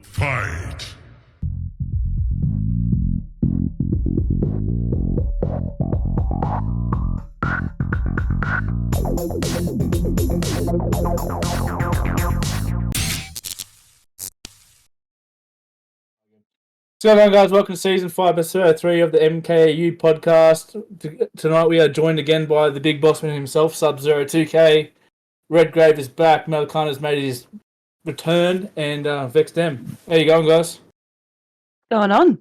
Fight! What's going on, guys? Welcome to Season 5, Episode 3 of the MKAU podcast. Tonight we are joined again by the big bossman himself, Sub-Zero 2K. Redgrave is back, Melcon has made his return, and Vexed M. How you going, guys? Going on?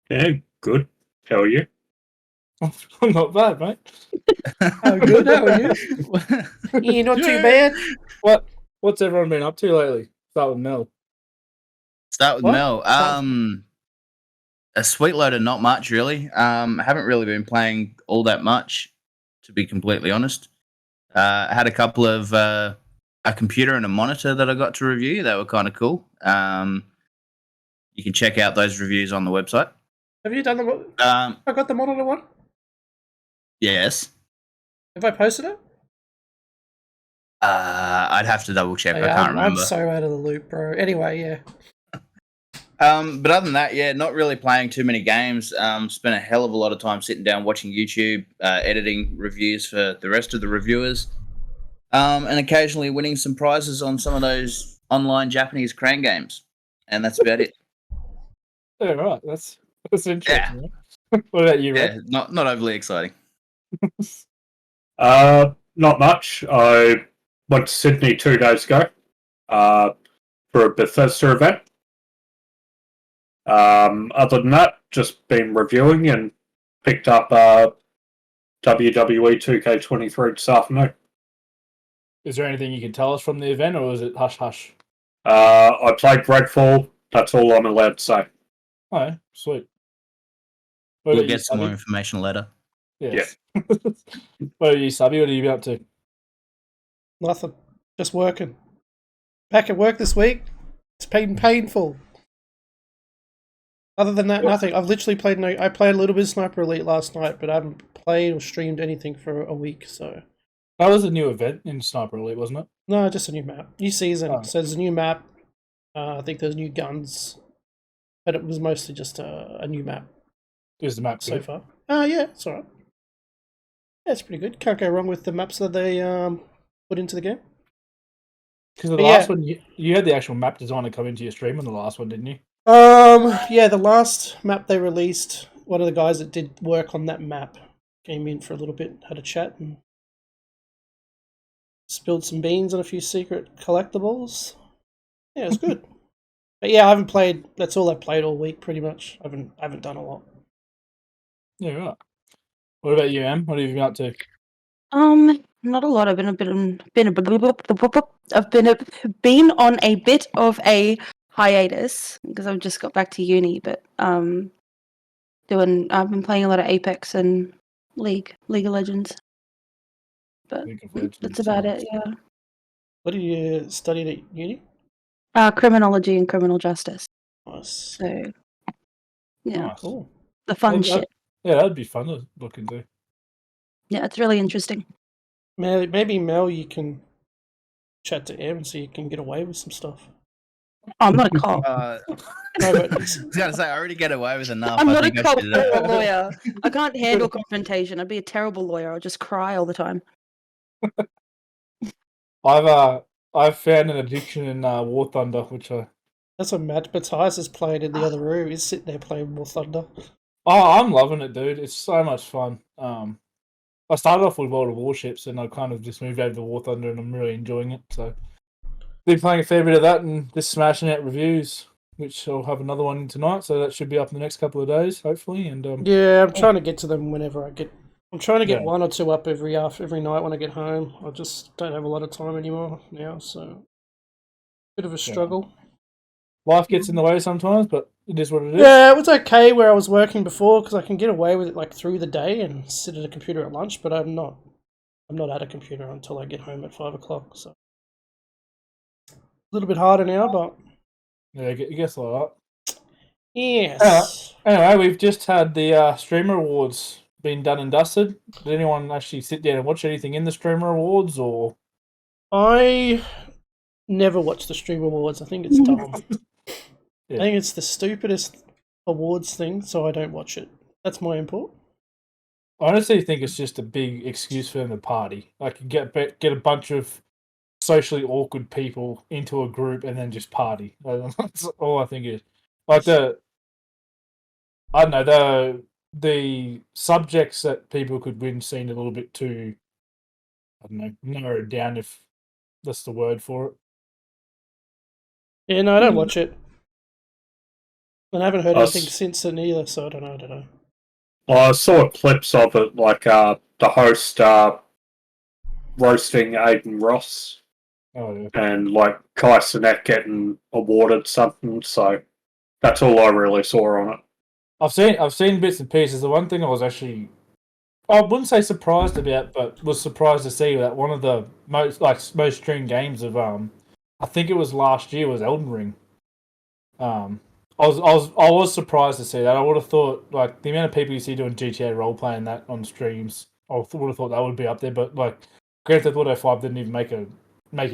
Yeah, good. How are you? I'm not bad, mate. Oh, good. How are you? Yeah, not too bad. What's everyone been up to lately? Start with Mel. Start with What? Mel. A sweet load of not much, really. Haven't really been playing all that much, to be completely honest. I had a couple of a computer and a monitor that I got to review. They were kind of cool. You can check out those reviews on the website. Have you done the? Um, I got the monitor one. yes. Have I posted it? I'd have to double check. I Yeah, can't I'm remember. so out of the loop, bro. Anyway, yeah. But other than that, yeah, not really playing too many games. Spent a hell of a lot of time sitting down watching YouTube, editing reviews for the rest of the reviewers, and occasionally winning some prizes on some of those online Japanese crane games. And that's about it. Yeah, right. That's interesting. Yeah. What about you, Yeah, Red? not overly exciting. Not much. I went to Sydney 2 days ago for a Bethesda event. Other than that, just been reviewing and picked up WWE 2K23 this afternoon. Is there anything you can tell us from the event, or is it hush-hush? I played Redfall. That's all I'm allowed to say. Oh, sweet. What We'll about you, get some more Subby? information later. Yes. What are you, Subby? What have you been up to? Nothing. Just working. Back at work this week. It's been painful. Other than that, nothing. I've literally played I played a little bit of Sniper Elite last night, but I haven't played or streamed anything for a week. So That was a new event in Sniper Elite, wasn't it? no, just a new map, new season. Oh. So there's a new map. I think there's new guns, but it was mostly just a new map. Is the map So good? far. Yeah, it's alright. Yeah, it's pretty good. Can't go wrong with the maps that they put into the game. Because the But last yeah. one, you had the actual map designer come into your stream on the last one, didn't you? Yeah, the last map they released, one of the guys that did work on that map came in for a little bit, had a chat, and spilled some beans on a few secret collectibles. Yeah, it was good. But yeah, I haven't played. That's all I've played all week, pretty much. I haven't done a lot. Yeah, right. What about you, Em? What have you been up to? Not a lot. I've been on a bit of a hiatus because I've just got back to uni. But I've been playing a lot of Apex and League of Legends. But League of Legends, that's about nice. it. Yeah. What are you studying at uni? Criminology and criminal justice. Nice. So yeah, Nice. Cool. the fun That'd- shit. Yeah, that'd be fun to look into. Yeah, it's really interesting. Maybe Mel, you can chat to Em so you can get away with some stuff. I'm not a cop. No, but I was going to say, I already get away with enough. I'm I not a think I cop should, or a lawyer. I can't handle confrontation. I'd be a terrible lawyer. I'll just cry all the time. I've found an addiction in War Thunder, which that's what Matt Matthias is playing in the other room. He's sitting there playing War Thunder. I'm loving it, dude. It's so much fun. I started off with World of Warships, and I kind of just moved over to War Thunder, and I'm really enjoying it. So, been playing a fair bit of that, and just smashing out reviews, which I'll have another one tonight. So that should be up in the next couple of days, hopefully. And Yeah, I'm trying to get to them whenever I get. I'm trying to get Yeah. one or two up every night when I get home. I just don't have a lot of time anymore now, so bit of a struggle. life gets in the way sometimes, but it is what it is. Yeah, it was okay where I was working before because I can get away with it like through the day and sit at a computer at lunch. But I'm not at a computer until I get home at 5 o'clock. So a little bit harder now, but Yeah, it gets like that. yes. Anyway, we've just had the Streamer Awards been done and dusted. Did anyone actually sit down and watch anything in the Streamer Awards, or I never watch the Stream Awards. I think it's dumb. I think it's the stupidest awards thing, so I don't watch it. That's my input. I honestly think it's just a big excuse for them to party. Like get a bunch of socially awkward people into a group and then just party. That's all I think it is. Like I don't know, the subjects that people could win seemed a little bit too, I don't know, narrowed down, if that's the word for it. Yeah, no, I don't watch it. And I haven't heard Us- anything since then either, so I don't know. I saw clips of it, like the host roasting Aiden Ross Oh yeah. and like Kai Cenat getting awarded something. So that's all I really saw on it. I've seen bits and pieces. The one thing I was actually, I wouldn't say surprised about, but was surprised to see that one of the most streamed games of I think it was last year, was Elden Ring. I was surprised to see that. I would have thought, like, the amount of people you see doing GTA role playing that on streams, I would have thought that would be up there. But like, Grand Theft Auto 5 didn't even make it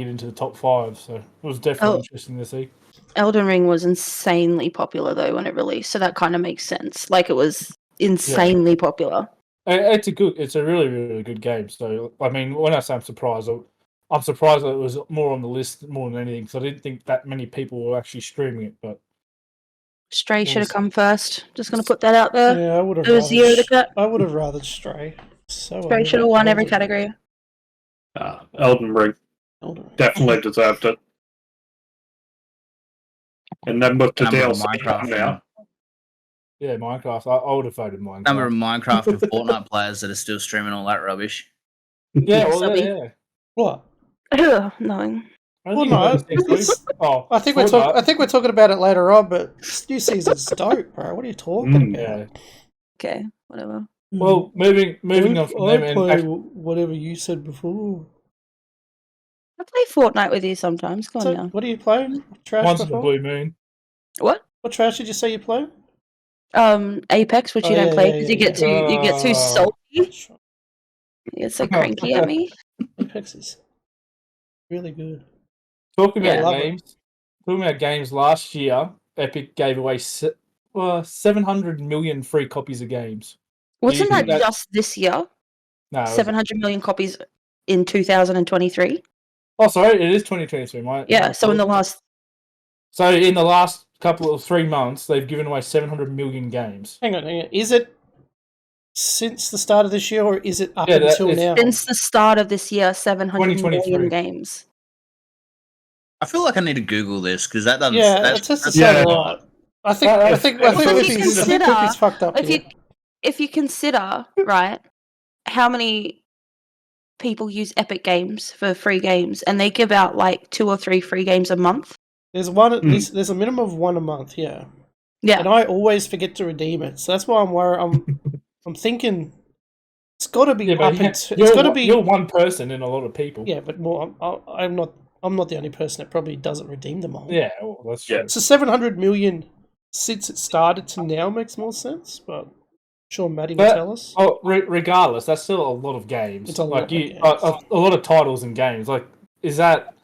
into the top 5, so it was definitely interesting to see. Elden Ring was insanely popular though when it rreleased, so that kind of makes sense. Like it was insanely popular. It's a really, really good game. So I mean, when I say I'm surprised that it was more on the list more than anything, because I didn't think that many people were actually streaming it. But Stray should have come first. Just gonna put that out there. Yeah, I would have It was year of the cut. I would have rather Stray. So Stray should have won every category. Elden Ring Elden Ring. definitely deserved it. And then with the Number of DLC Minecraft now, yeah, Minecraft. I would have voted Minecraft. Number of Minecraft and Fortnite players that are still streaming all that rubbish. Yeah, well, Subby. yeah. What? No. Well, no, I think we're talking about it later on, but this new season's dope, bro. What are you talking about? Yeah. Okay, whatever. Well, moving on from them, I play whatever you said before. I play Fortnite with you sometimes. Go on So, now. what are you playing? Trash Once in a before? blue moon. What? What trash did you say you play? Apex, which Oh, you don't yeah, play yeah, because yeah, you get too salty. That's right. You get so cranky at me. Apex is really good. Talking Yeah. about games, last year, Epic gave away 700 million free copies of games. Wasn't that think just this year? No, it was- 700 million copies in 2023. Oh, sorry, it is 2023. Yeah. So in the last. So in the last couple of 3 months, they've given away 700 million games. Hang on. Is it since the start of this year, or is it up Yeah, until now? Since the start of this year, 700 2023. million games. I feel like I need to Google this because that doesn't. Yeah, that's, it doesn't that's sound yeah. right. I think consider- Whippy's fucked up. If here. you consider, right, how many people use Epic Games for free games, and they give out like 2 or 3 free games a month. There's one. There's a minimum of one a month. Yeah. Yeah. And I always forget to redeem it, so that's why I'm worried. I'm thinking it's got to be Yeah, up but until. It's got to be. You're one person in a lot of people. Yeah, but more. I'm not. I'm not the only person that probably doesn't redeem them all. Yeah, well, that's true. Yeah. So 700 million since it started to now makes more sense, but I'm sure Maddie will tell us. Oh, regardless, that's still a lot of games. It's a lot of games. A lot of titles and games. Like, is that?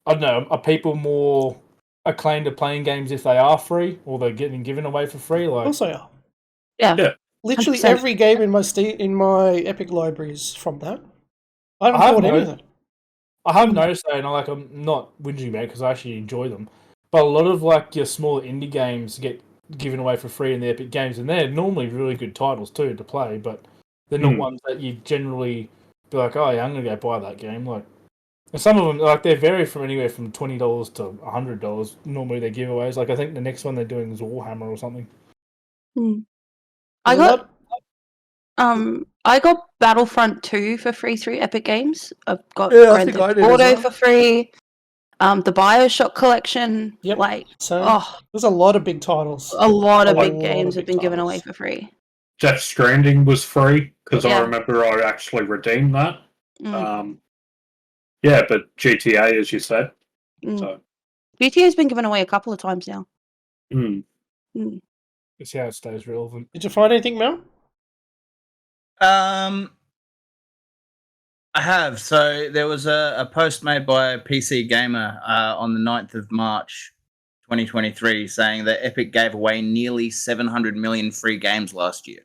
I don't know. Are people more acclaimed to playing games if they are free, or they're getting given away for free? Like, Also, Yeah. literally 100%. every game in my Epic library is from that. I haven't bought any of that. I have noticed that, and I'm not whinging about it because I actually enjoy them. But a lot of like your smaller indie games get given away for free in the Epic Games, and they're normally really good titles too to play. But they're not ones that you generally be like, oh yeah, I'm gonna go buy that game. Like, and some of them, like, they vary from anywhere from $20 to $100. Normally they're giveaways. Like, I think the next one they're doing is Warhammer or something. I got Battlefront 2 for free through Epic Games. I've got Yeah, I Grand think I Theft did as Auto well. for free. The BioShock collection. Yep. Like, So there's a lot of big titles. a lot of A big lot games of have big been given away titles. for free. Death Stranding was free because I Yeah. remember I actually redeemed that. Mm. Yeah, but GTA, as you said. Mm. So, GTA's been given away a couple of times now. It's how it stays relevant. Did you find anything, Mel? I have. So there was a post made by PC Gamer on the 9th of March 2023, saying that Epic gave away nearly 700 million free games last year.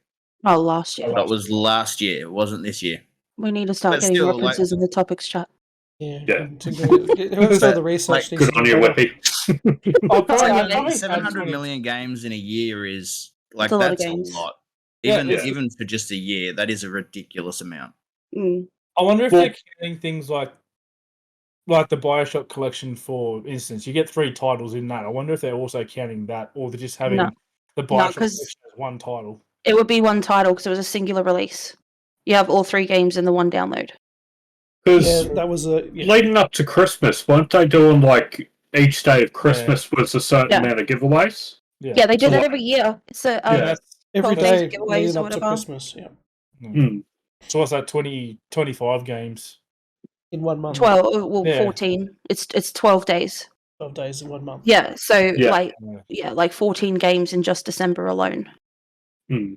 Oh, last year. That was last year. It wasn't this year. We need to start But getting still, references in the topics chat. Yeah. Yeah. Whoever's doing the research needs Good to on do you, better. Whippy. Oh, It's probably, like I probably 700 had million games in a year is like That's a lot of that's a games. lot. Yeah, Even it's- even for just a year, that is a ridiculous amount. Mm. I wonder if Well- they're counting things like the Bioshock collection, for instance. You get 3 titles in that. I wonder if they're also counting that, or they're just having No. the Bioshock 'cause- collection as one title. It would be one title because it was a singular release. You have all 3 games in the one download. Because Yeah, that was a. Yeah. leading up to Christmas, weren't they doing like each day of Christmas was a certain Yeah. amount of giveaways? Yeah, they do So that like- every year. It's a Yeah, that's Every 12 days day giveaways leading or up to whatever. Christmas, yeah. Hmm. so what's that? 20, 25 games. In 1 month. 12, well, Yeah. 14. It's 12 days. 12 days in 1 month. Yeah, so Yeah. like 14 games in just December alone. Hmm.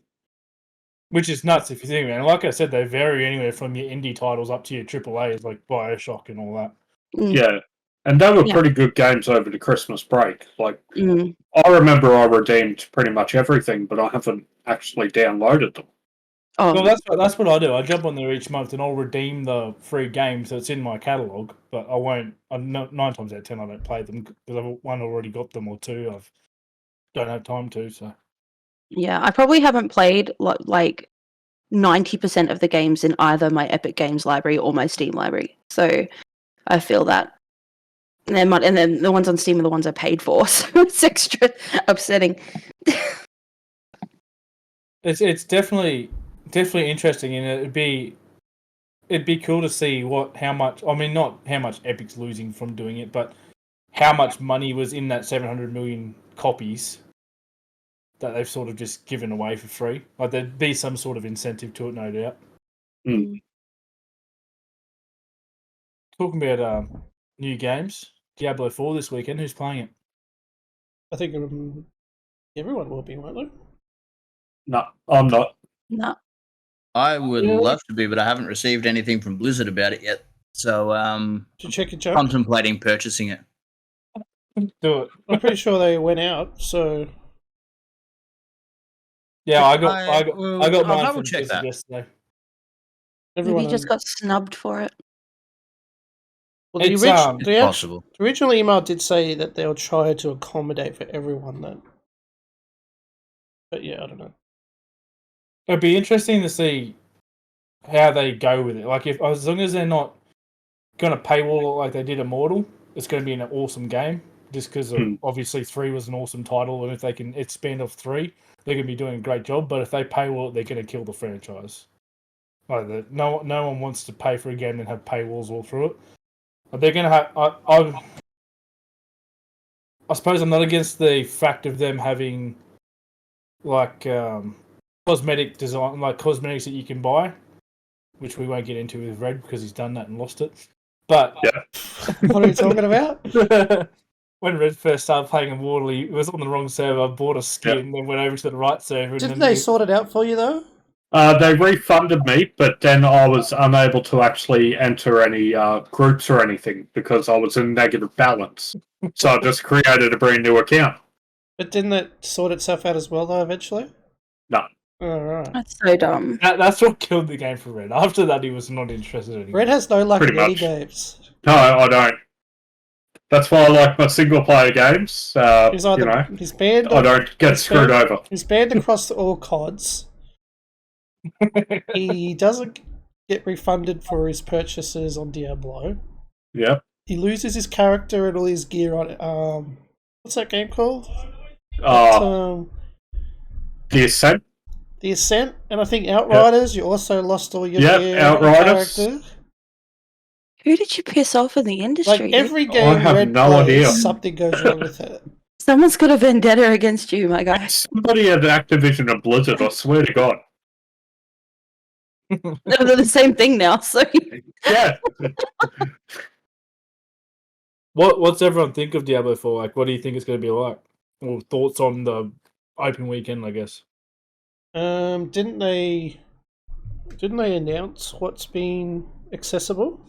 Which is nuts if you think about it. And like I said, they vary anywhere from your indie titles up to your AAAs like Bioshock and all that. Mm. Yeah. And they were Yeah. pretty good games over the Christmas break. Like, Mm. I remember I redeemed pretty much everything, but I haven't actually downloaded them. Oh, Well, that's what I do. I jump on there each month and I'll redeem the free games that's in my catalogue, but I won't. 9 times out of 10, I don't play them because I've already got them, or 2 I don't have time to. So yeah. I probably haven't played like 90% of the games in either my Epic Games library or my Steam library. So I feel that. And then the ones on Steam are the ones I paid for, so it's extra upsetting. it's definitely interesting, and it'd be cool to see how much. I mean, not how much Epic's losing from doing it, but how much money was in that 700 million copies that they've sort of just given away for free. Like, there'd be some sort of incentive to it, no doubt. Mm. Talking about new games, Diablo 4 this weekend. Who's playing it? I think everyone will be, won't they? No, I'm not. No. I would Really? love to be, but I haven't received anything from Blizzard about it yet. So Did you check your junk? contemplating purchasing it. Do it. I'm pretty sure they went out, so Yeah, I got I'll mine double from check Blizzard that. yesterday. everyone. Maybe he just got snubbed for it. Well, the, It's, the Possible. original email did say that they'll try to accommodate for everyone then. But yeah, I don't know. It'd be interesting to see how they go with it. Like, if as long as they're not going to paywall it like they did Immortal, it's going to be an awesome game. Just because obviously 3 was an awesome title, and if they can expand off 3, they're going to be doing a great job. But if they paywall it, they're going to kill the franchise. Like, no one wants to pay for a game and have paywalls all through it. But they're going to have. I suppose I'm not against the fact of them having like cosmetic design, like cosmetics that you can buy, which we won't get into with Red because he's done that and lost it. But What are you talking about? when Red first started playing Immortal, he was on the wrong server, bought a skin, then went over to the right server. Didn't and then they sort it out for you though? They refunded me, but then I was unable to actually enter any groups or anything because I was in negative balance. So I just created a brand new account. But didn't that sort itself out as well though eventually? No. Alright. That's so dumb. That's what killed the game for Red. After that, he was not interested anymore. Red has no luck Pretty in any much. games. No, I don't. That's why I like my single player games. He's either he's banned. I don't get screwed over. He's banned across all CODs. He doesn't get refunded for his purchases on Diablo. Yep. He loses his character and all his gear on what's that game called? The Ascent. The Ascent, and I think Outriders. You also lost all your Yep, gear Outriders. and character. Who did you piss off in the industry? Like every game have Red no plays, idea. something goes wrong with it. Someone's got a vendetta against you, my guy. Somebody at Activision and Blizzard, I swear to God. They're the same thing now, so Yeah. What's everyone think of Diablo 4? Like, what do you think it's going to be like? Or thoughts on the open weekend, I guess? Didn't they announce what's been accessible?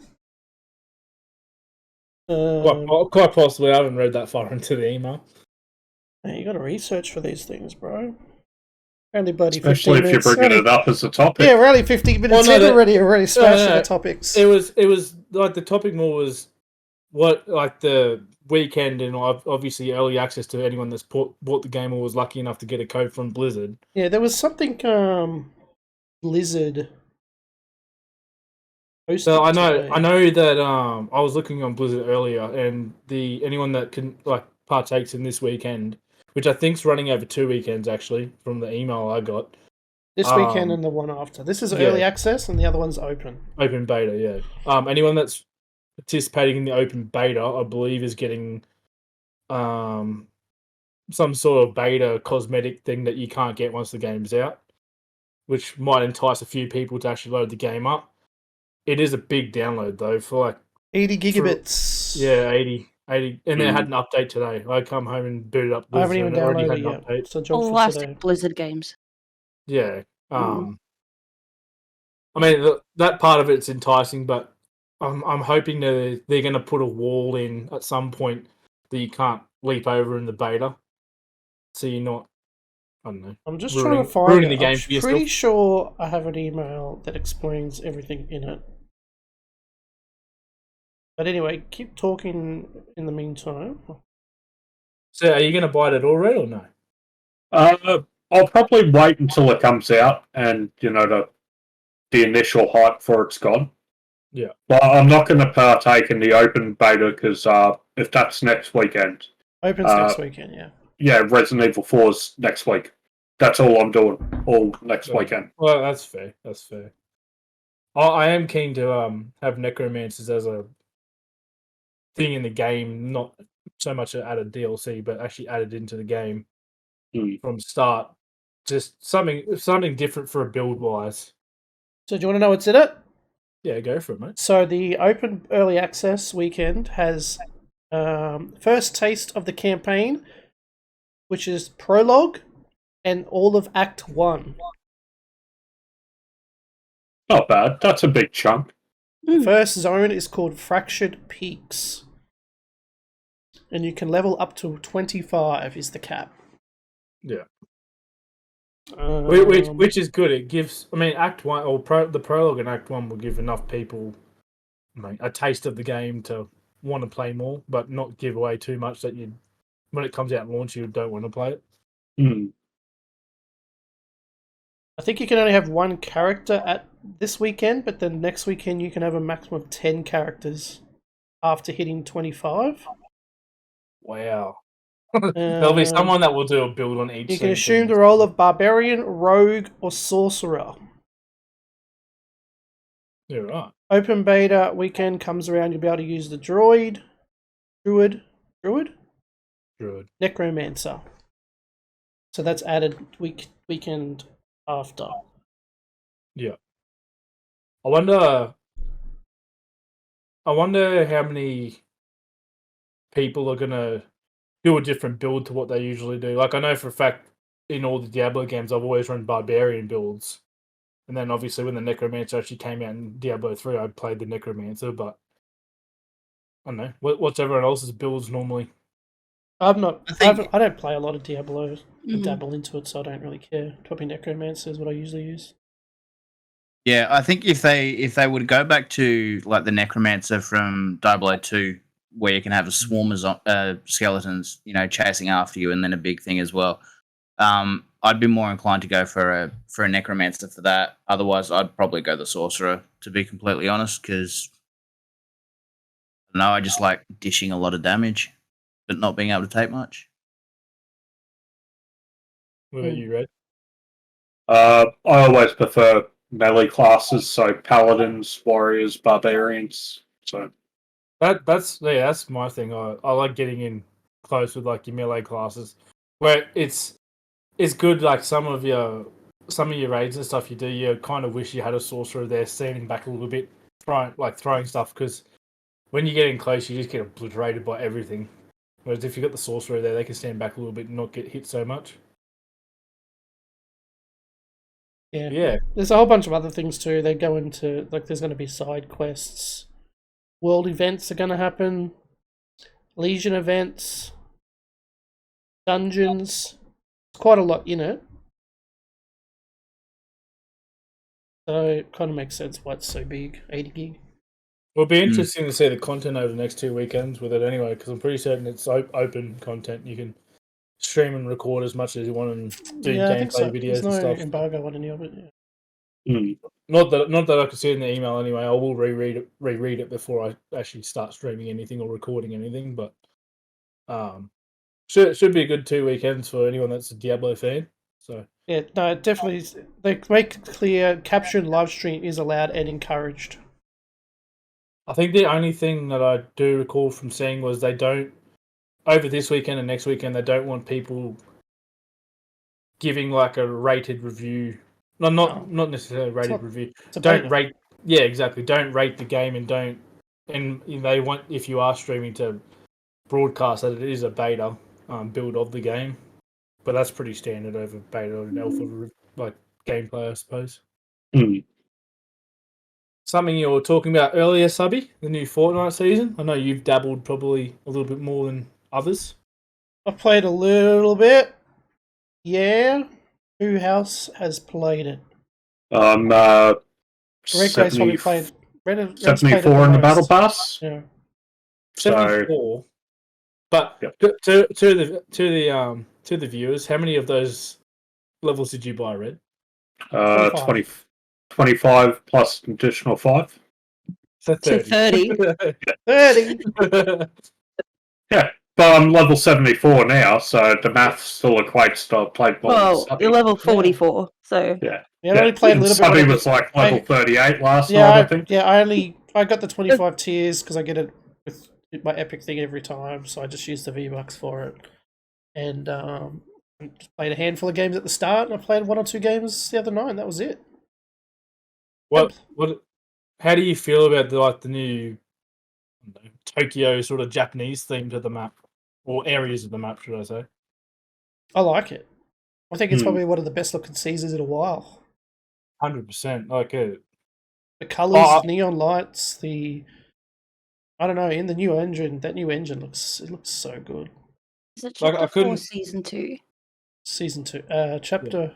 Quite possibly. I haven't read that far into the email. Man, you got to research for these things, bro. Only bloody Especially 15 if you're minutes. bringing it up as a topic. Yeah, we're only 50 minutes in already. Already smashing the topics. It was like the topic more was what like the weekend and obviously early access to anyone that's bought the game or was lucky enough to get a code from Blizzard. Yeah, there was something Blizzard. So I know today. that I was looking on Blizzard earlier, and anyone that can like partakes in this weekend, which I think's running over 2 weekends actually from the email I got. This weekend and the one after. This is early access, and the other one's open. Open beta, yeah. Anyone that's participating in the open beta, I believe, is getting some sort of beta cosmetic thing that you can't get once the game's out, which might entice a few people to actually load the game up. It is a big download though, for like 80 gigabits. 80, and they had an update today. I come home and booted up I haven't Blizzard, even and it already downloaded had it an yet. update. It's a job for Classic today. Blizzard games. Yeah. I mean, that part of it's enticing, but I'm hoping they're going to put a wall in at some point that you can't leap over in the beta, so you're not. I don't know. I'm just trying to find ruining it. the game I'm for yourself. pretty sure I have an email that explains everything in it. But anyway, keep talking in the meantime. So, are you going to buy it already or no? I'll probably wait until it comes out and the initial hype for it's gone. Yeah. But I'm not going to partake in the open beta because if that's next weekend. Opens next weekend, yeah. Yeah, Resident Evil 4's next week. That's all I'm doing, all next weekend. Well, that's fair. That's fair. I am keen to have necromancers as a thing in the game, not so much added DLC, but actually added into the game from start. Just something different for a build wise. So do you want to know what's in it? Yeah, go for it, mate. So the open early access weekend has first taste of the campaign, which is prologue and all of Act 1. Not bad. That's a big chunk. The first zone is called Fractured Peaks. And you can level up to 25 is the cap. Yeah. Which is good. It gives, I mean, Act 1 or the prologue in Act 1 will give enough people a taste of the game to want to play more, but not give away too much that when it comes out and launch, you don't want to play it. I think you can only have one character at this weekend, but then next weekend you can have a maximum of 10 characters after hitting 25. Wow. There'll be someone that will do a build on each. You can assume the role of barbarian, rogue, or sorcerer. You're right. Open beta weekend comes around, you'll be able to use the druid, necromancer. So that's added weekend after. Yeah. I wonder how many people are gonna do a different build to what they usually do. Like, I know for a fact in all the Diablo games, I've always run barbarian builds, and then obviously when the necromancer actually came out in Diablo 3, I played the necromancer. But I don't know what's everyone else's builds normally. I don't play a lot of Diablo. I dabble into it, so I don't really care. Probably necromancer is what I usually use. Yeah, I think if they would go back to like the necromancer from Diablo 2, where you can have a swarm of skeletons, chasing after you, and then a big thing as well. I'd be more inclined to go for a necromancer for that. Otherwise, I'd probably go the sorcerer, to be completely honest, because I just like dishing a lot of damage, but not being able to take much. What about you, Red? I always prefer melee classes, so paladins, warriors, barbarians. So that's my thing. I like getting in close with like your melee classes, where it's good. Like some of your raids and stuff you do, you kind of wish you had a sorcerer there standing back a little bit, throwing stuff, because when you get in close, you just get obliterated by everything. Whereas if you got the sorcerer there, they can stand back a little bit and not get hit so much. Yeah. There's a whole bunch of other things too. They go into there's going to be side quests, world events are going to happen, Legion events. dungeons. It's quite a lot in it. So it kind of makes sense why it's so big. 80 gig. It'll be interesting to see the content over the next 2 weekends with it anyway, because I'm pretty certain it's open content. You can stream and record as much as you want and do Yeah, I think gameplay so. videos There's no and stuff. embargo on any of it. Yeah. Mm. Not that I could see it in the email anyway. I will reread it before I actually start streaming anything or recording anything. But should be a good 2 weekends for anyone that's a Diablo fan. So Yeah, no, definitely. They make it clear capture and live stream is allowed and encouraged. I think the only thing that I do recall from seeing was they don't, over this weekend and next weekend, they don't want people giving like a rated review. No, not necessarily a rated review. Don't rate. Yeah, exactly. Don't rate the game and don't. And they want, if you are streaming, to broadcast that it is a beta build of the game. But that's pretty standard over beta and alpha like gameplay, I suppose. Mm. Something you were talking about earlier, Subby, the new Fortnite season. I know you've dabbled probably a little bit more than others. I've played a little bit. Yeah. Who else has played it? Red Gray's probably played. Red's 74 in the Battle Pass. Yeah. 74. But to the viewers, how many of those levels did you buy, Red? 25 plus an additional 5. So 30. 30. Yeah, but I'm level 74 now, so the math still equates to play more. Well, you're level 44, so yeah. Yeah, I only played a little bit. Subby was like level 38 last night, I think. Yeah, I got the 25 tiers because I get it with my epic thing every time, so I just used the V-Bucks for it. And just played a handful of games at the start, and I played 1 or 2 games the other night, and that was it. How do you feel about the new Tokyo sort of Japanese theme to the map, or areas of the map, should I say? I like it. I think it's probably one of the best looking seasons in a while. 100%. Like it. The colours, the neon lights, I don't know, in the new engine, that new engine looks so good. Is it chapter 4 season 2? Season 2. Chapter...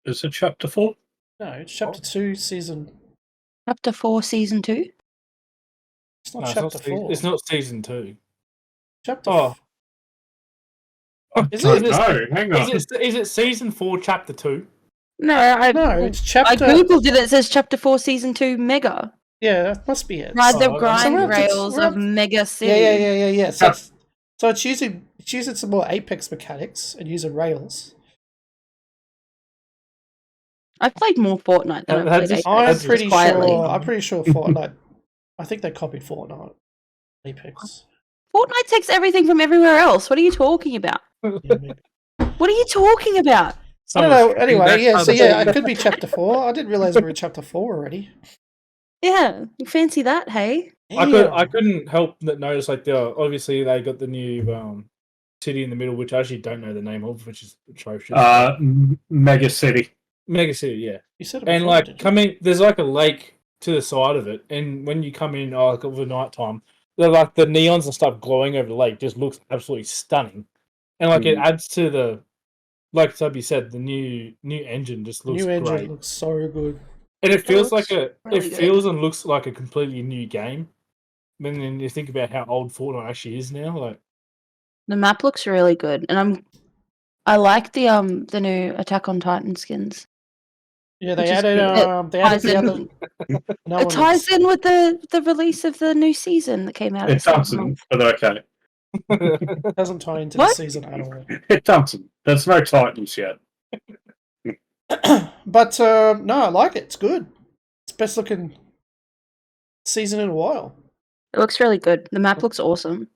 Yeah. Is it chapter 4? No, it's chapter 2 season... Chapter 4 season 2? It's not chapter 4. It's not season 2. Chapter... Is it season 4 chapter 2? No, it's chapter... I googled it, it says chapter 4 season 2 mega. Yeah, that must be it. Ride the grind rails of Mega City. Yeah. So it's using some more Apex mechanics and using rails. I've played more Fortnite than I've played Apex. I'm pretty sure Fortnite. I think they copied Fortnite. Apex. Fortnite takes everything from everywhere else. What are you talking about? What are you talking about? I don't know. Anyway, it could be chapter 4. I didn't realize we were in chapter 4 already. Yeah, you fancy that, hey? I couldn't help but notice, like, obviously they got the new city in the middle, which I actually don't know the name of, which is atrocious. Mega City. Mega City, yeah. You said it and before, there's like a lake to the side of it, and when you come in, like over night time, they're like the neons and stuff glowing over the lake just looks absolutely stunning, and like it adds to the, like Subby said, the new engine just looks great. New engine looks so good. And it feels feels and looks like a completely new game. And then you think about how old Fortnite actually is now. Like the map looks really good, and I like the new Attack on Titan skins. Yeah, they added the other. It ties in with the release of the new season that came out. It doesn't, but okay. It doesn't tie into the season at all. It doesn't. There's no Titans yet. But no, I like it. It's good. It's best looking season in a while. It looks really good. The map looks awesome.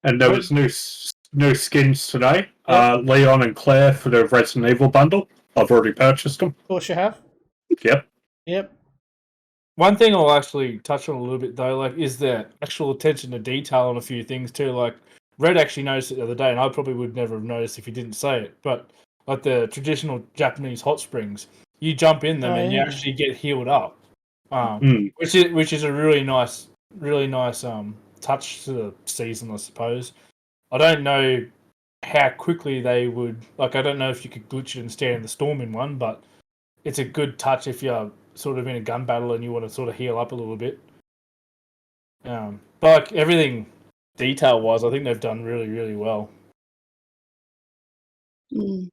And there was new skins today. Leon and Claire for the Resident Evil bundle. I've already purchased them. Of course you have. Yep. One thing I'll actually touch on a little bit though, like, is the actual attention to detail on a few things too. Like Red actually noticed it the other day, and I probably would never have noticed if he didn't say it. But like the traditional Japanese hot springs, you jump in them and you actually get healed up, which is a really nice touch to the season, I suppose. I don't know how quickly they would. Like, I don't know if you could glitch it and stand in the storm in one, but it's a good touch if you're sort of in a gun battle and you want to sort of heal up a little bit. But like everything detail wise, I think they've done really, really well. Mm.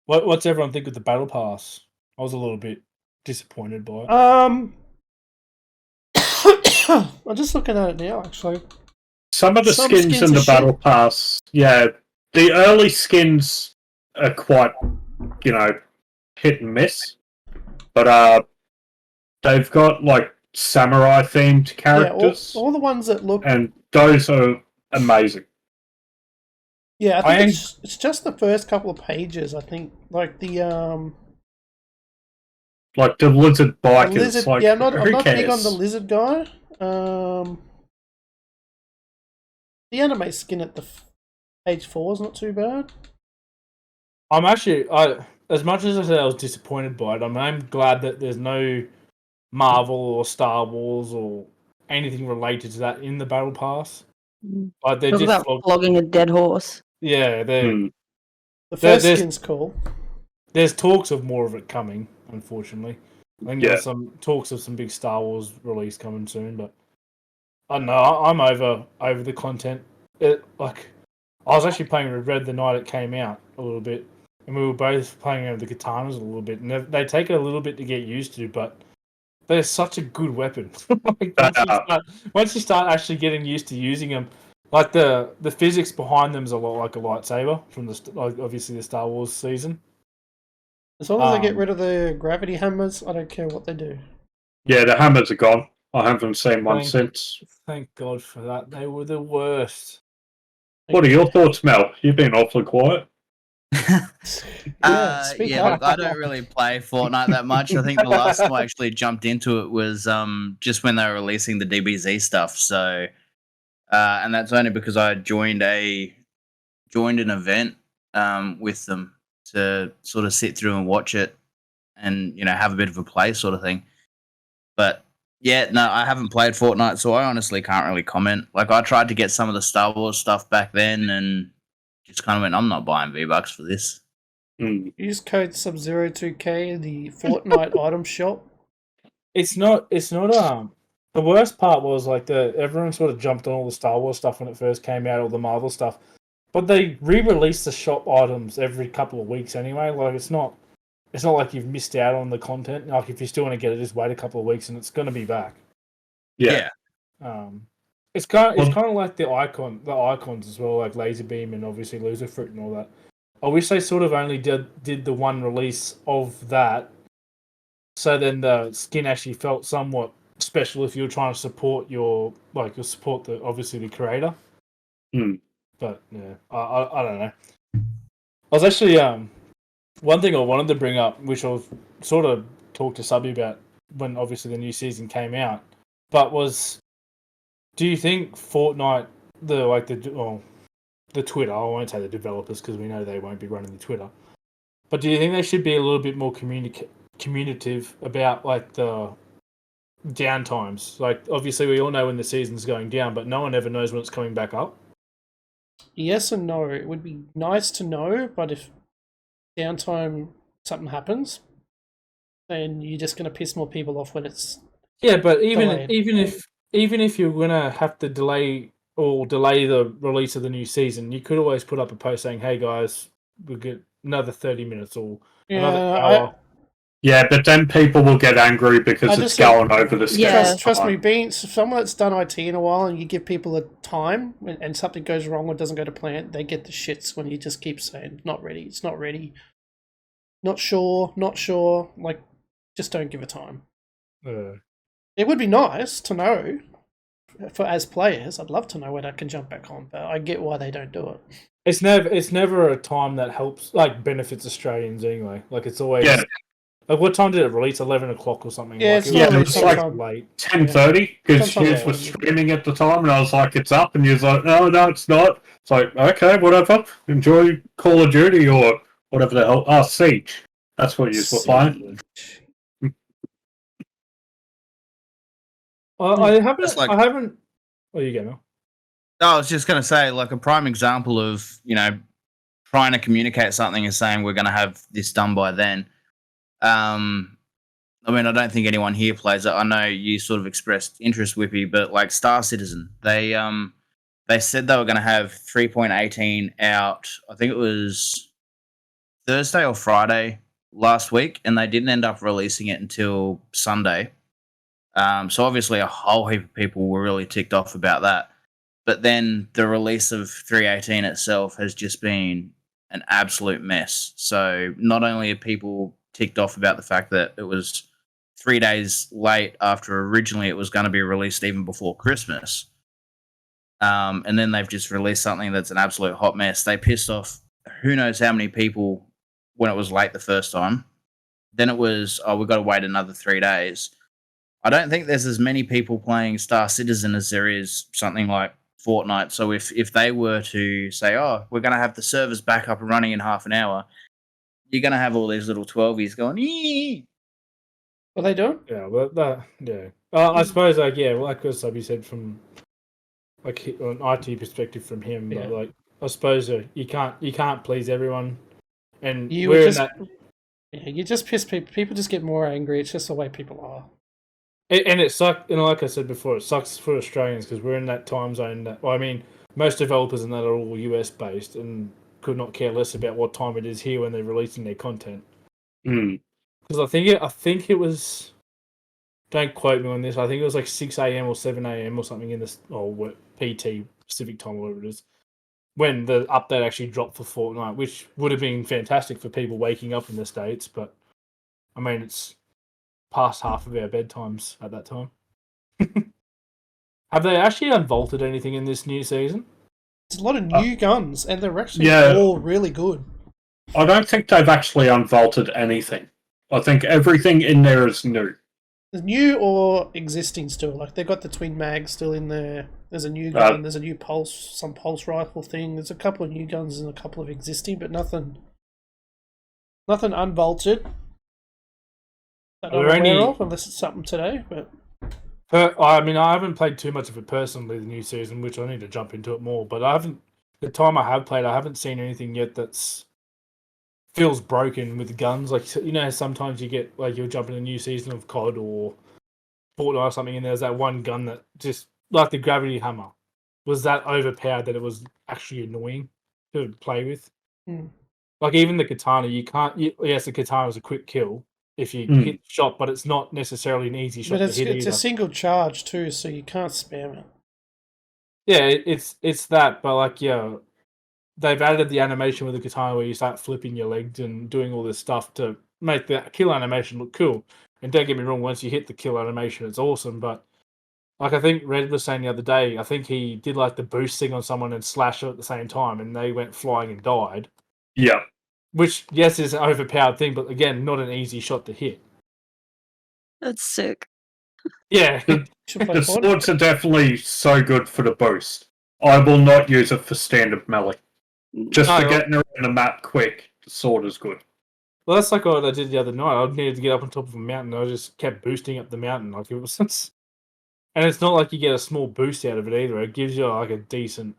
What's everyone think of the battle pass? I was a little bit disappointed by it. I'm just looking at it now, actually. Some of the Some skins skins in are the battle pass, yeah, the early skins are quite, hit and miss. But they've got like samurai themed characters, all the ones that look. and those are amazing. Yeah, I think it's just the first couple of pages. I think like the Like the lizard bikers. lizard. Like, Yeah, I'm not who big on cares? the lizard guy. The anime skin at the page 4 is not too bad. I'm actually, as much as I said I was disappointed by it, I'm glad that there's no Marvel or Star Wars or anything related to that in the battle pass. Like they're Talk just about flogging a dead horse. yeah, Hmm. The first there's- skin's cool. there's talks of more of it coming. Unfortunately, I think Yeah. there's some talks of some big Star Wars release coming soon, but I don't know. I'm over the content. Like I was actually playing with Red the night it came out a little bit, and we were both playing over the katanas a little bit, and they take a little bit to get used to, but they're such a good weapon. Like, once you start actually getting used to using them, like the physics behind them is a lot like a lightsaber from obviously the Star Wars season. As long as they get rid of the gravity hammers, I don't care what they do. Yeah, the hammers are gone. I haven't seen one Thank- since. Thank God for that. They were the worst. What are your thoughts, Mel? You've been awfully quiet. Speak Yeah, up. look, I don't really play Fortnite that much. I think the last time I actually jumped into it was just when they were releasing the DBZ stuff. So, and that's only because I joined an event with them to sort of sit through and watch it, and have a bit of a play sort of thing. But yeah, no, I haven't played Fortnite, so I honestly can't really comment. Like I tried to get some of the Star Wars stuff back then, and just kind of went, I'm not buying V-Bucks for this. Use code Sub02K in the Fortnite item shop. It's not. The worst part was like everyone sort of jumped on all the Star Wars stuff when it first came out, all the Marvel stuff, but they re-release the shop items every couple of weeks anyway. Like it's not like you've missed out on the content. Like if you still want to get it, just wait a couple of weeks and it's going to be back. Yeah. It's kind of like the icons as well, like Laser Beam and obviously Loser Fruit and all that. I wish they sort of only did the one release of that, so then the skin actually felt somewhat special if you were trying to support you'll support obviously the creator. But yeah, I don't know. I was actually one thing I wanted to bring up, which I've sort of talked to Subby about when obviously the new season came out, but was, do you think Fortnite, the Twitter, I won't say the developers because we know they won't be running the Twitter, but do you think they should be a little bit more communicative about like the downtimes? Like obviously we all know when the season's going down, but no one ever knows when it's coming back up. Yes and no. It would be nice to know, but if downtime something happens, then you're just going to piss more people off when it's But delayed. even if you're gonna have to delay the release of the new season, you could always put up a post saying, "Hey guys, we'll get another 30 minutes or another hour." Yeah, but then people will get angry because it's going over the schedule. Trust me, being someone that's done IT in a while and you give people a time and something goes wrong or doesn't go to plan, they get the shits when you just keep saying, not ready, it's not ready, not sure, like, just don't give a time. It would be nice to know, as players, I'd love to know when I can jump back on, but I get why they don't do it. It's never a time that helps, like, benefits Australians anyway. Like, it's always... Yeah. Like, what time did it release? 11 o'clock or something? Yeah, like, it's like late. 10:30 because Sometimes his was streaming at the time, and I was like, "It's up," and he was like, "No, it's not." It's like, okay, whatever. Enjoy Call of Duty or whatever the hell. Oh, Siege. That's what you were playing. I haven't. Oh, you go, Mel. I was just going to say, like, a prime example of, trying to communicate something and saying we're going to have this done by then. I mean, I don't think anyone here plays it. I know you sort of expressed interest, Whippy, but like Star Citizen, they said they were going to have 3.18 out. I think it was Thursday or Friday last week, and they didn't end up releasing it until Sunday. So obviously, a whole heap of people were really ticked off about that. But then the release of 3.18 itself has just been an absolute mess. So not only are people ticked off about the fact that it was 3 days late after originally it was going to be released even before Christmas, and then they've just released something that's an absolute hot mess. They pissed off who knows how many people when it was late the first time. Then it was, oh, we've got to wait another 3 days. I don't think there's as many people playing Star Citizen as there is something like Fortnite. So if they were to say, oh, we're going to have the servers back up and running in half an hour, you're going to have all these little 12s going, ee. What are they doing? Yeah, well, I suppose, like, yeah, like Subby said, from like an IT perspective from him, Yeah. but like, I suppose you can't please everyone, and You we're would in just, that. yeah, you just piss people. People just get more angry. It's just the way people are. And it sucks, and like I said before, it sucks for Australians because we're in that time zone. That, well, I mean, most developers in that are all US based and could not care less about what time it is here when they're releasing their content. Mm. Because I think it was. Don't quote me on this. I think it was like 6 a.m. or 7 a.m. or something in this, or PT Pacific time, or whatever it is, when the update actually dropped for Fortnite, which would have been fantastic for people waking up in the States. But I mean, it's past half of our bedtimes at that time. Have they actually unvaulted anything in this new season? There's a lot of new guns, and they're actually Yeah. all really good. I don't think they've actually unvaulted anything. I think everything in there is new. There's new or existing still. Like they got the twin mag still in there. There's a new gun. There's a new some pulse rifle thing. There's a couple of new guns and a couple of existing, but nothing unvaulted that I'm aware of, unless it's something today. But I mean, I haven't played too much of it personally, the new season, which I need to jump into it more. But I haven't. The time I have played, I haven't seen anything yet that's feels broken with guns. Like, you know, sometimes you get like you'll jump in a new season of COD or Fortnite or something, and there's that one gun that just like the gravity hammer was that overpowered that it was actually annoying to play with. Like even the katana, you can't. Yes, the katana is a quick kill if you hit the shot, but it's not necessarily an easy shot to hit it's either. a single charge too, so you can't spam it. Yeah, it's that, but like they've added the animation with the katana where you start flipping your legs and doing all this stuff to make the kill animation look cool. And don't get me wrong, once you hit the kill animation, it's awesome. But like I think Red was saying the other day, I think he did like the boost thing on someone and slash it at the same time, and they went flying and died. Yeah. Which, yes, is an overpowered thing, but again, not an easy shot to hit. That's sick. Yeah. The swords are definitely so good for the boost. I will not use it for standard melee. Just for getting around the map quick, the sword is good. Well, that's like what I did the other night. I needed to get up on top of a mountain. I just kept boosting up the mountain. Like it was, and it's not like you get a small boost out of it either. It gives you like a decent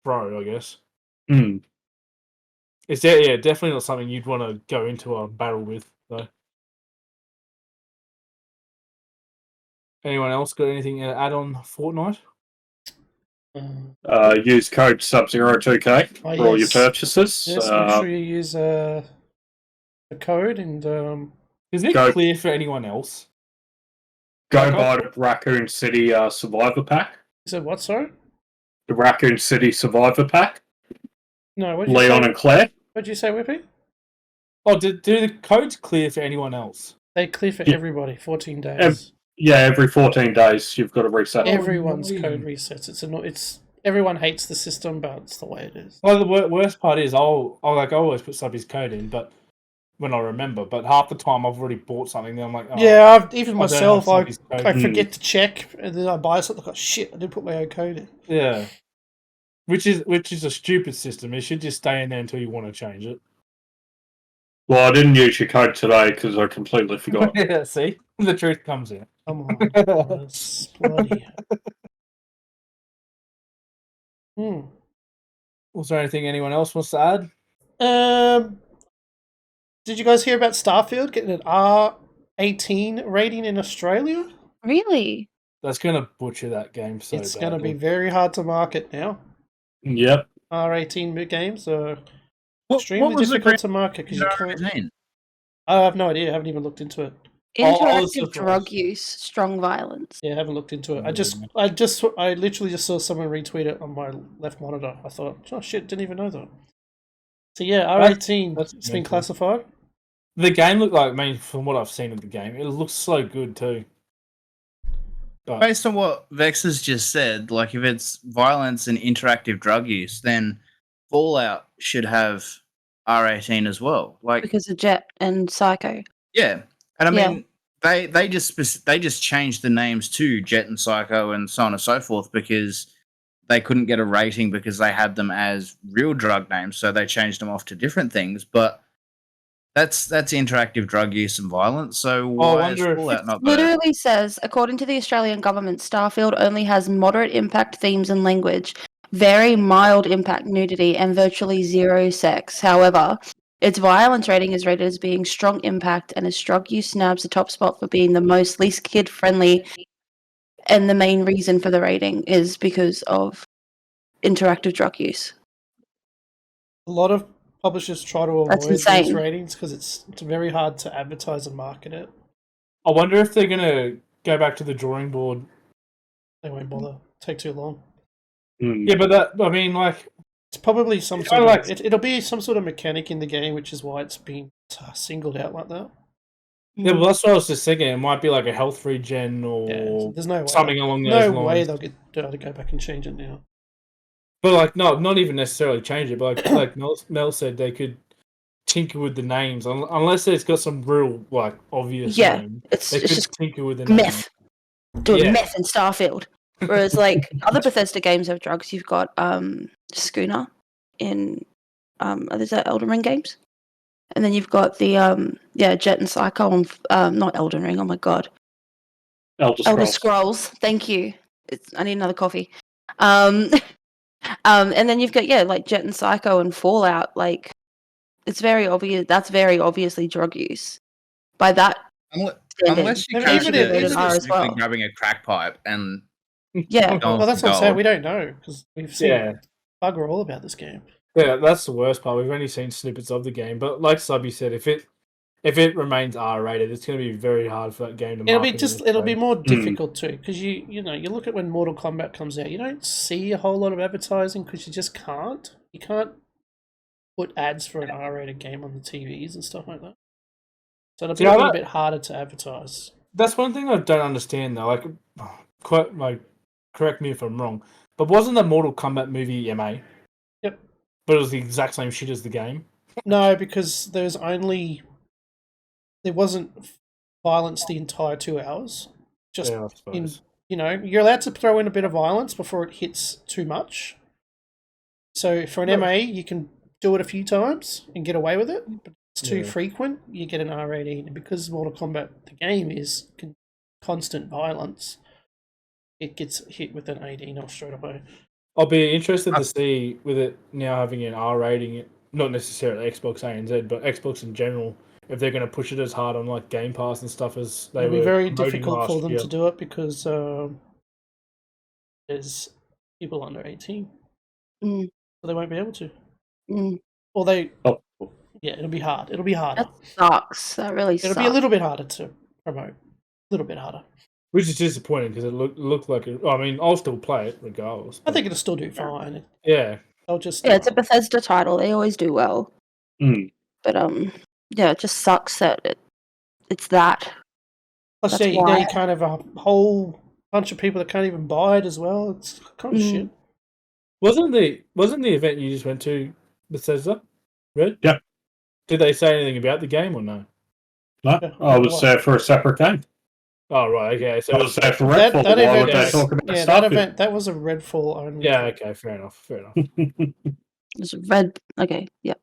throw, I guess. It's definitely not something you'd want to go into a battle with, though. Anyone else got anything to add on Fortnite? Use code Sub02K for all your purchases. Yes, make sure you use the code and is it clear for anyone else? Go buy the Raccoon City Survivor Pack. You said what, sorry? The Raccoon City Survivor Pack. No, what did you Leon say? and Claire. What did you say, Whippy? Oh, do the codes clear for anyone else? They clear for everybody, 14 days. Every 14 days you've got to reset. Everyone's code resets. It's everyone hates the system, but it's the way it is. Well, the worst part is I always put Subby's code in, but when I remember, but half the time I've already bought something, then I'm like, oh, yeah, even myself, I forget to check, and then I buy something. Like, shit, I didn't put my own code in. Yeah, which is a stupid system. It should just stay in there until you want to change it. Well, I didn't use your code today because I completely forgot. Yeah, see, the truth comes in. Come on, bloody. Was there anything anyone else wants to add? Did you guys hear about Starfield getting an R18 rating in Australia? Really? That's gonna butcher that game so It's badly. going to be very hard to market now. Yep. R18 games are What extremely was the difficult to market because you can't. R18? I have no idea. I haven't even looked into it. I was Interactive surprised. drug use, strong violence. Yeah, I haven't looked into it. Mm. I literally just saw someone retweet it on my left monitor. I thought, oh shit, didn't even know that. So yeah, R18. That's It's been mental. classified. The game looked like, I mean, from what I've seen of the game, it looks so good too. But Based on what Vex has just said, like if it's violence and interactive drug use, then Fallout should have R18 as well. Like, Because of Jet and Psycho. yeah, and I Yeah. mean they just changed the names to Jet and Psycho and so on and so forth because they couldn't get a rating because they had them as real drug names, so they changed them off to different things. But that's interactive drug use and violence. So why is wonder if- Fallout It not there? literally says, according to the Australian government, Starfield only has moderate impact themes and language, very mild impact nudity, and virtually zero sex. However, its violence rating is rated as being strong impact, and its drug use snabs the top spot for being the most least kid friendly. And the main reason for the rating is because of interactive drug use. A lot of publishers try to That's avoid these insane. ratings because it's very hard to advertise and market it. I wonder if they're gonna go back to the drawing board. They won't bother. Take too long. Mm. Yeah, but I mean, like, It's probably some It's sort kinda of. like- It'll be some sort of mechanic in the game, which is why it's been singled out like that. yeah, well, that's what I was just thinking. It might be like a health regen Yeah, or there's no way. something along those No lines. way they'll get able to go back and change it now. But like, not even necessarily change it. But like Mel said, they could tinker with the names unless it's got some real like obvious Yeah, name. it's They could just tinker with the name. meth. Doing Yeah. meth in Starfield. Whereas like other Bethesda games have drugs. You've got Schooner in there's that Elden Ring games. And then you've got the Jet and Psycho on not Elden Ring, oh my god. Elder Scrolls. Thank you. I need another coffee. And then you've got like Jet and Psycho and Fallout. Like it's very obvious. That's very obviously drug use. By that standard, Unless you Even catch if- it even if- specifically grabbing a crack pipe and yeah. going Well, that's for what I'm saying. gold. We don't know because we've seen Yeah. bugger all about this game. Yeah, that's the worst part. We've only seen snippets of the game, but like Subby said, if it remains R-rated, it's going to be very hard for that game to. It'll be more difficult too because you look at when Mortal Kombat comes out, you don't see a whole lot of advertising because you just can't. You can't put ads for an R-rated game on the TVs and stuff like that. So it'll be a little bit harder to advertise. That's one thing I don't understand though. Correct me if I'm wrong, but wasn't the Mortal Kombat movie MA? Yep. But it was the exact same shit as the game. No, because there wasn't violence the entire 2 hours. Just Yeah, I suppose. you're allowed to throw in a bit of violence before it hits too much. So for an MA, you can do it a few times and get away with it. But if it's too frequent, you get an R18. And because Mortal Kombat, the game is constant violence, it gets hit with an 18 off straight away. I'll be interested to see with it now having an R rating, not necessarily Xbox ANZ, but Xbox in general, if they're going to push it as hard on like Game Pass and stuff as they It'll were be very promoting difficult last for them year. to do it because there's people under 18. Mm. So they won't be able to. Mm. Or yeah, it'll be hard. It'll be harder. That sucks. That really sucks. It'll be a little bit harder to promote. A little bit harder. Which is disappointing because it looked like it. I mean, I'll still play it regardless. I think it'll still do fine. Yeah. They'll just Yeah, it's a Bethesda title. They always do well. Mm. But yeah, it just sucks that it's that. Plus, That's you why. can't have a whole bunch of people that can't even buy it as well. It's kind of shit. Wasn't the event you just went to Bethesda? Red? Yeah. Did they say anything about the game or no? No, I was there for a separate game. Oh right, okay. So I was there for That Redfall. Why event, would they talk about that Starfield? event, that was a Redfall only. yeah, okay, fair enough. It's red. Okay, yeah.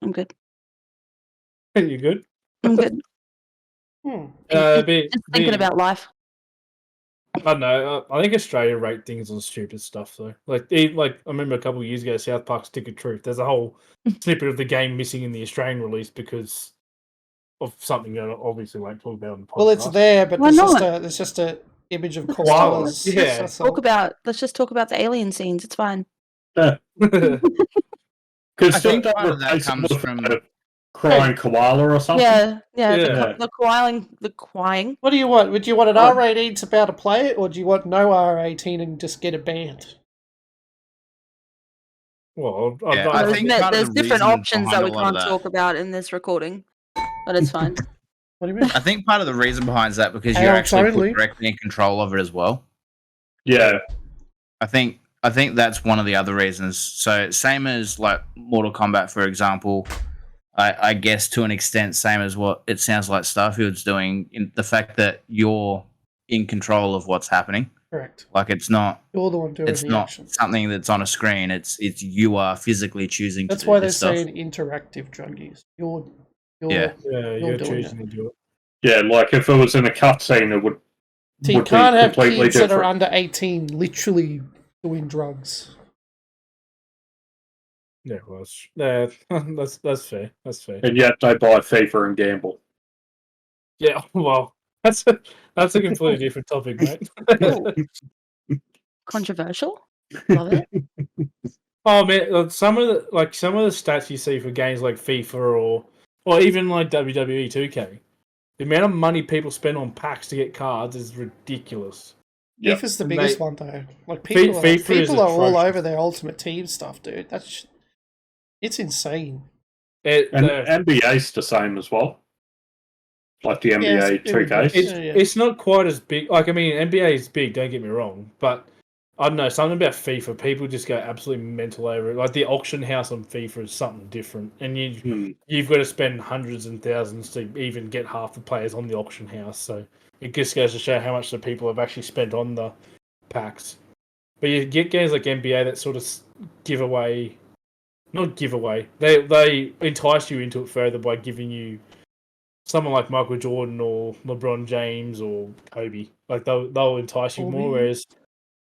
I'm good. You good? I'm good. Hmm. Just thinking about life. I don't know. I think Australia rate things on stupid stuff though. Like I remember a couple of years ago, South Park Stick of Truth. There's a whole snippet of the game missing in the Australian release because of something that I obviously won't talk about on the podcast. Well, it's there, but Why not? there's just a image of Koala, koalas. yeah. That's all. Let's just talk about the alien scenes. It's fine. Because I think don't part they of that replace it comes with from- a crying koala or something? Yeah. Yeah. The crying. What do you want? Would you want an Oh. R18 to be able to play it, or do you want no R18 and just get it banned? Well, Yeah, I think part of There's the different reason options behind that we a lot of can't that- talk about in this recording, but it's fine. What do you mean? I think part of the reason behind that because you're Adults actually only. put directly in control of it as well. Yeah. I think that's one of the other reasons. So same as like Mortal Kombat, for example. I guess to an extent, same as what it sounds like Starfield's doing. In the fact that you're in control of what's happening. Correct. Like it's not You're the one doing it's the not action. something that's on a screen. It's you are physically choosing. That's to do why they're this stuff. saying interactive drug use. You're Yeah. you're doing choosing to do it. Yeah, like if it was in a cutscene, it would So you would be can't have completely kids that are different. under 18 literally doing drugs. Yeah, well, that's fair. That's fair. And yet they buy FIFA and gamble. Yeah, well, that's a completely different topic, mate. Controversial. Love it. Oh man, some of the stats you see for games like FIFA or even like WWE 2K, the amount of money people spend on packs to get cards is ridiculous. Yep. FIFA's the And biggest they- one though. Like people FIFA is are all atrocious. over their Ultimate Team stuff, dude. It's insane. And NBA's the same as well. Like the NBA 2K. It's not quite as big. Like, I mean, NBA is big, don't get me wrong. But, I don't know, something about FIFA, people just go absolutely mental over it. Like, the auction house on FIFA is something different. And you've got to spend hundreds and thousands to even get half the players on the auction house. So, it just goes to show how much the people have actually spent on the packs. But you get games like NBA that sort of give away... Not give away. They entice you into it further by giving you someone like Michael Jordan or LeBron James or Kobe. Like they'll entice you more, whereas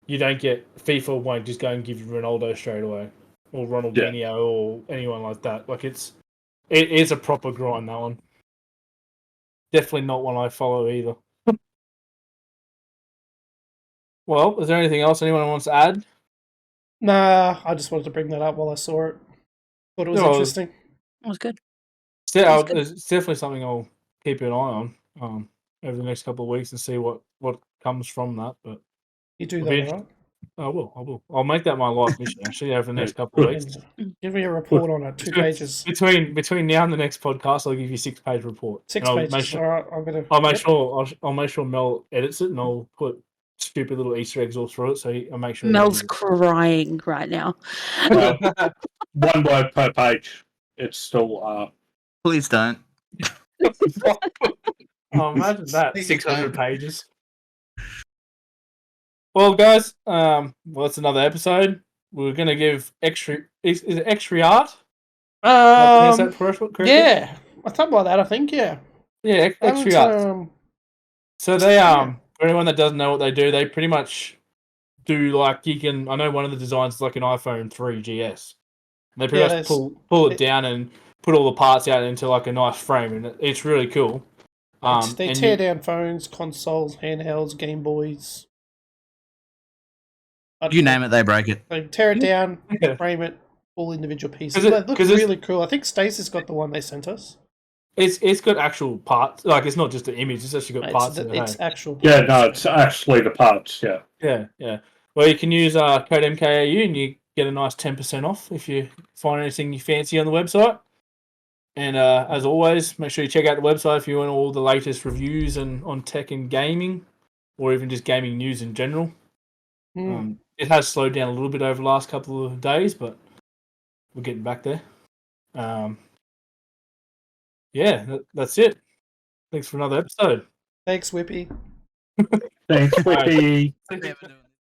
you don't get FIFA won't just go and give you Ronaldo straight away or Ronaldinho or anyone like that. Like it is a proper grind, that one. Definitely not one I follow either. Well, is there anything else anyone wants to add? Nah, I just wanted to bring that up while I saw it. Thought it was interesting. That was good. It's definitely something I'll keep an eye on over the next couple of weeks and see what comes from that. But You do that, right? I will. I'll make that my life mission actually over the next couple of weeks. Give me a report on it. 2 pages. Between now and the next podcast, I'll give you a 6-page report. 6 And pages. All right, I'm gonna. I'll make sure Mel edits it, and I'll put stupid little Easter eggs all through it. So I'll make sure. Mel's crying right now. One word per page. It's still Please don't. Oh, imagine that 600 pages. Well, guys, it's another episode. We're gonna give extra. Is it extra art? Is that correct? Yeah, something like that. I think. Yeah. Yeah, extra art. So they for anyone that doesn't know what they do, they pretty much do like you can. I know one of the designs is like an iPhone 3GS. And they pretty much pull it down and put all the parts out into like a nice frame, and it's really cool. They tear down phones, consoles, handhelds, Game Boys. You name it, they break it. They tear it down, frame it, all individual pieces. They look really cool. I think Stacey's got the one they sent us. It's got actual parts. Like it's not just an image. It's actually got parts. It's actual. Yeah, no, it's actually the parts. Yeah. Yeah. Well, you can use code MKAU and you get a nice 10% off if you find anything you fancy on the website. And as always, make sure you check out the website if you want all the latest reviews on tech and gaming, or even just gaming news in general. It has slowed down a little bit over the last couple of days, but we're getting back there. That's it. Thanks for another episode. Thanks, Whippy. Thanks, Whippy. Right.